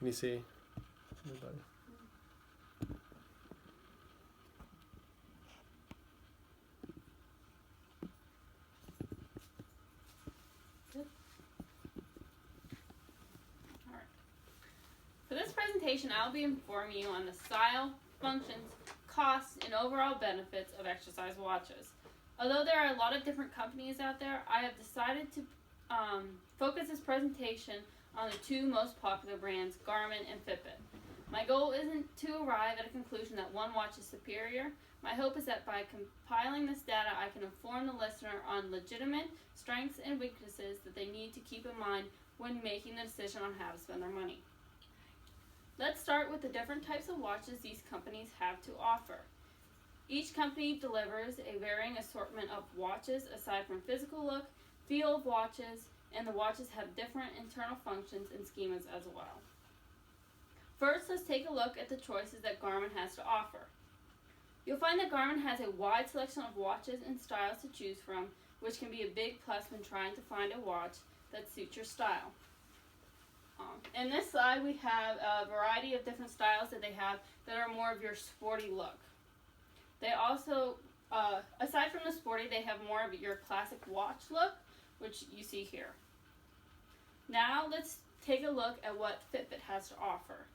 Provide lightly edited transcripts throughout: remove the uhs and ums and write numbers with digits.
Can you see anybody? For this presentation, I'll be informing you on the style, functions, costs, and overall benefits of exercise watches. Although there are a lot of different companies out there, I have decided to focus this presentation on the two most popular brands, Garmin and Fitbit. My goal isn't to arrive at a conclusion that one watch is superior. My hope is that by compiling this data, I can inform the listener on legitimate strengths and weaknesses that they need to keep in mind when making the decision on how to spend their money. Let's start with the different types of watches these companies have to offer. Each company delivers a varying assortment of watches aside from physical look, feel of watches, and the watches have different internal functions and schemas as well. First, let's take a look at the choices that Garmin has to offer. You'll find that Garmin has a wide selection of watches and styles to choose from, which can be a big plus when trying to find a watch that suits your style. In this slide, we have a variety of different styles that they have that are more of your sporty look. They also, aside from the sporty, they have more of your classic watch look, which you see here. Now let's take a look at what Fitbit has to offer.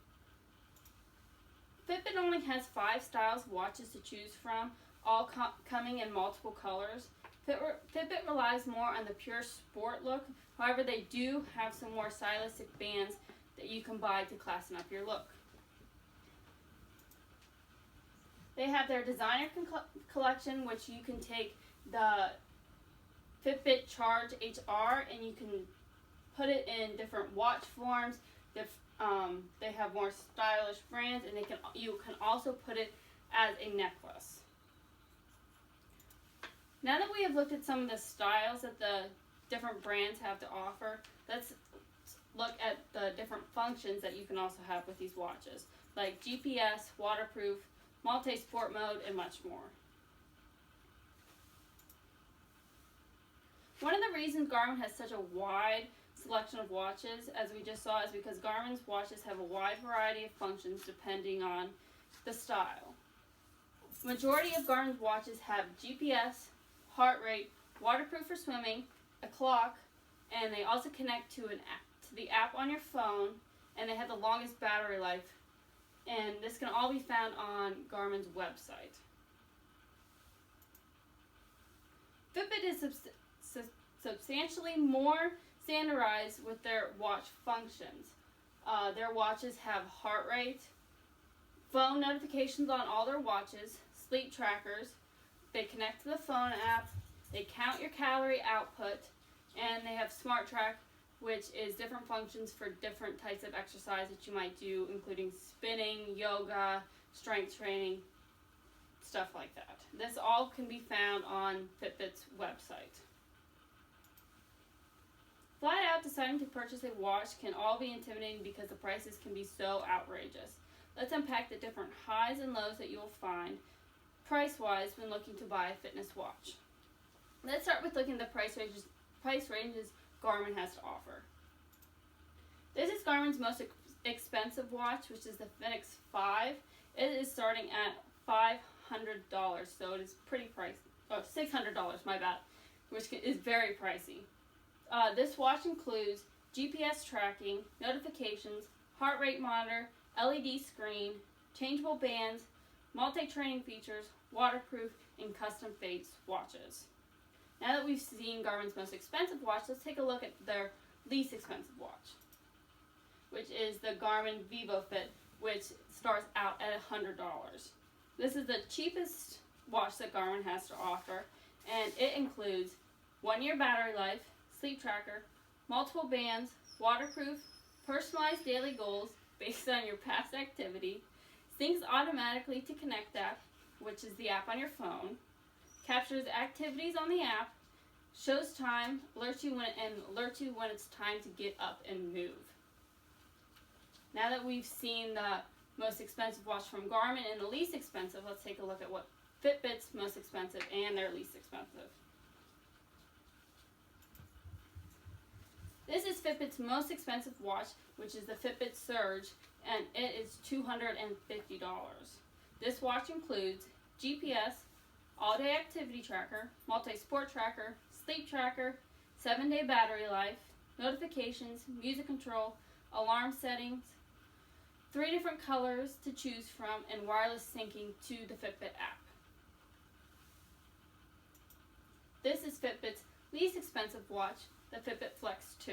Fitbit only has 5 styles of watches to choose from, all coming in multiple colors. Fitbit relies more on the pure sport look. However, they do have some more stylistic bands that you can buy to classen up your look. They have their designer collection, which you can take the Fitbit Charge HR and you can put it in different watch forms. They have more stylish brands, and you can also put it as a necklace. Now that we have looked at some of the styles that the different brands have to offer, let's look at the different functions that you can also have with these watches, like GPS, waterproof, multi-sport mode, and much more. One of the reasons Garmin has such a wide selection of watches, as we just saw, is because Garmin's watches have a wide variety of functions depending on the style. Majority of Garmin's watches have GPS, heart rate, waterproof for swimming, a clock, and they also connect to the app on your phone, and they have the longest battery life. And this can all be found on Garmin's website. Fitbit is substantially more standardized with their watch functions. Their watches have heart rate, phone notifications on all their watches, sleep trackers, they connect to the phone app, they count your calorie output, and they have Smart Track, which is different functions for different types of exercise that you might do, including spinning, yoga, strength training, stuff like that. This all can be found on Fitbit's website. Flat out deciding to purchase a watch can all be intimidating because the prices can be so outrageous. Let's unpack the different highs and lows that you will find price-wise when looking to buy a fitness watch. Let's start with looking at the price ranges Garmin has to offer. This is Garmin's most expensive watch, which is the Fenix 5. It is starting at $500, so it is pretty pricey. Oh, $600, my bad, which is very pricey. This watch includes GPS tracking, notifications, heart rate monitor, LED screen, changeable bands, multi-training features, waterproof, and custom face watches. Now that we've seen Garmin's most expensive watch, let's take a look at their least expensive watch, which is the Garmin VivoFit, which starts out at $100. This is the cheapest watch that Garmin has to offer, and it includes 1-year battery life, sleep tracker, multiple bands, waterproof, personalized daily goals based on your past activity, syncs automatically to Connect app, which is the app on your phone, captures activities on the app, shows time, alerts you when it's time to get up and move. Now that we've seen the most expensive watch from Garmin and the least expensive, let's take a look at what Fitbit's most expensive and their least expensive. This is Fitbit's most expensive watch, which is the Fitbit Surge, and it is $250. This watch includes GPS, all-day activity tracker, multi-sport tracker, sleep tracker, 7-day battery life, notifications, music control, alarm settings, 3 different colors to choose from, and wireless syncing to the Fitbit app. This is Fitbit's least expensive watch, the Fitbit Flex 2.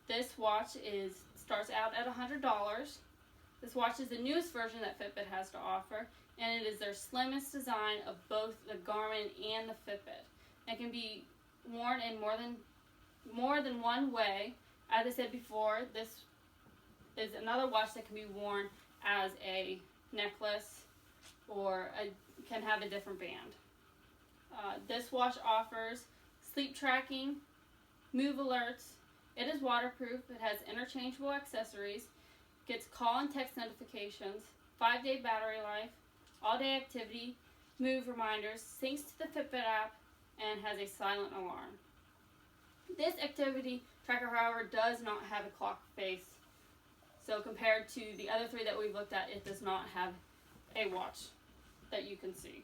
This watch starts out at $100. This watch is the newest version that Fitbit has to offer, and it is their slimmest design of both the Garmin and the Fitbit. It can be worn in more than one way. As I said before, this is another watch that can be worn as a necklace or can have a different band. This watch offers sleep tracking, move alerts. It is waterproof. It has interchangeable accessories, gets call and text notifications, 5-day battery life, all-day activity, move reminders, syncs to the Fitbit app, and has a silent alarm. This activity tracker, however, does not have a clock face. So compared to the other 3 that we've looked at, it does not have a watch that you can see.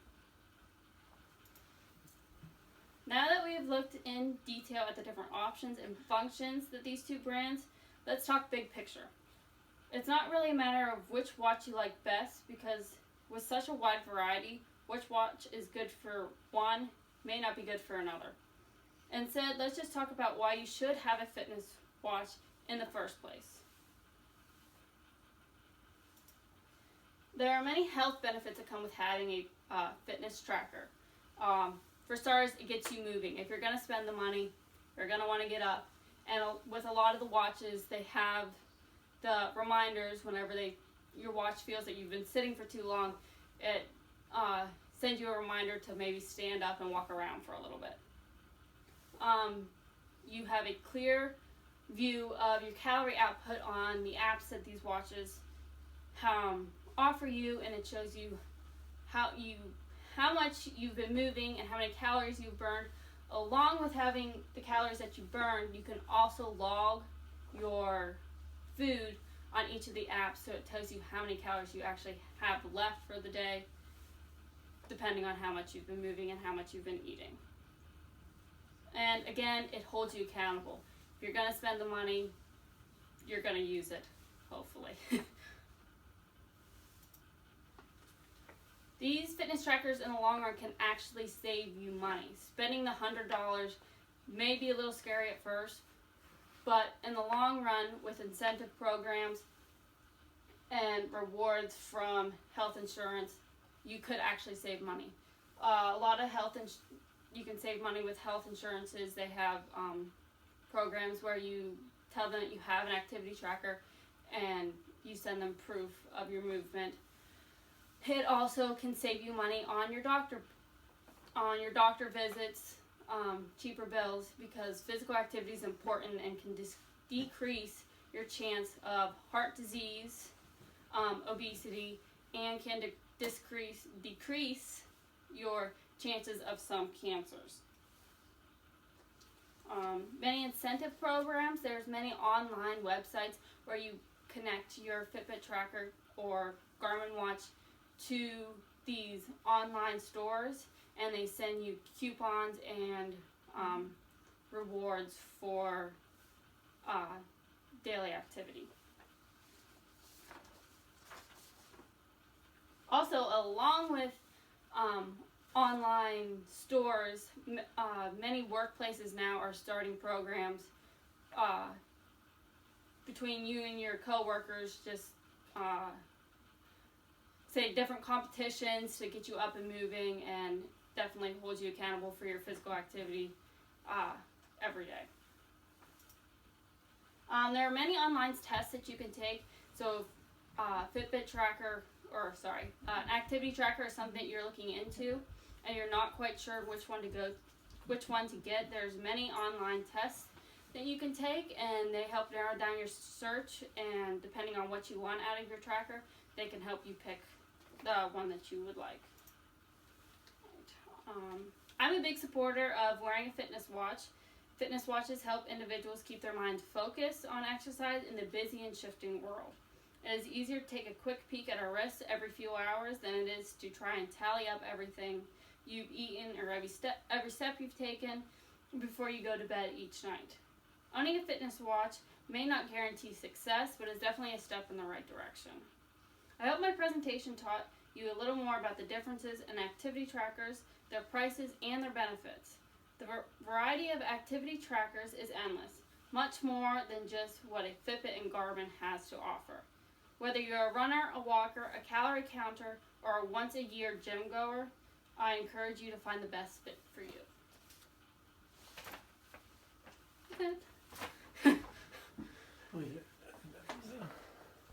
Now that we have looked in detail at the different options and functions that these 2 brands, let's talk big picture. It's not really a matter of which watch you like best, because with such a wide variety, which watch is good for one may not be good for another. Instead, let's just talk about why you should have a fitness watch in the first place. There are many health benefits that come with having a fitness tracker. For starters, it gets you moving. If you're going to spend the money, you're going to want to get up. And with a lot of the watches, they have the reminders whenever your watch feels that you've been sitting for too long. It sends you a reminder to maybe stand up and walk around for a little bit. You have a clear view of your calorie output on the apps that these watches offer you, and it shows you how much you've been moving and how many calories you've burned. Along with having the calories that you burned, you can also log your food on each of the apps, so it tells you how many calories you actually have left for the day, depending on how much you've been moving and how much you've been eating. And again, it holds you accountable. If you're going to spend the money, you're going to use it, hopefully. These fitness trackers in the long run can actually save you money. Spending the $100 may be a little scary at first, but in the long run, with incentive programs and rewards from health insurance, you could actually save money. A lot of you can save money with health insurances. They have programs where you tell them that you have an activity tracker and you send them proof of your movement. It also can save you money on your doctor visits, cheaper bills, because physical activity is important and can decrease your chance of heart disease, obesity, and can decrease your chances of some cancers. Many incentive programs. There's many online websites where you connect your Fitbit tracker or Garmin watch to these online stores, and they send you coupons and rewards for daily activity. Also, along with online stores, many workplaces now are starting programs between you and your coworkers, just say different competitions to get you up and moving, and definitely hold you accountable for your physical activity every day. There are many online tests that you can take. So Fitbit tracker, an activity tracker is something that you're looking into and you're not quite sure which one to get. There's many online tests that you can take, and they help narrow down your search, and depending on what you want out of your tracker, they can help you pick the one that you would like. I'm a big supporter of wearing a fitness watch. Fitness watches help individuals keep their minds focused on exercise in the busy and shifting world. It is easier to take a quick peek at our wrists every few hours than it is to try and tally up everything you've eaten or every step you've taken before you go to bed each night. Owning a fitness watch may not guarantee success, but is definitely a step in the right direction. I hope my presentation taught you a little more about the differences in activity trackers, their prices, and their benefits. The variety of activity trackers is endless, much more than just what a Fitbit and Garmin has to offer. Whether you're a runner, a walker, a calorie counter, or a once-a-year gym goer, I encourage you to find the best fit for you. Oh, yeah.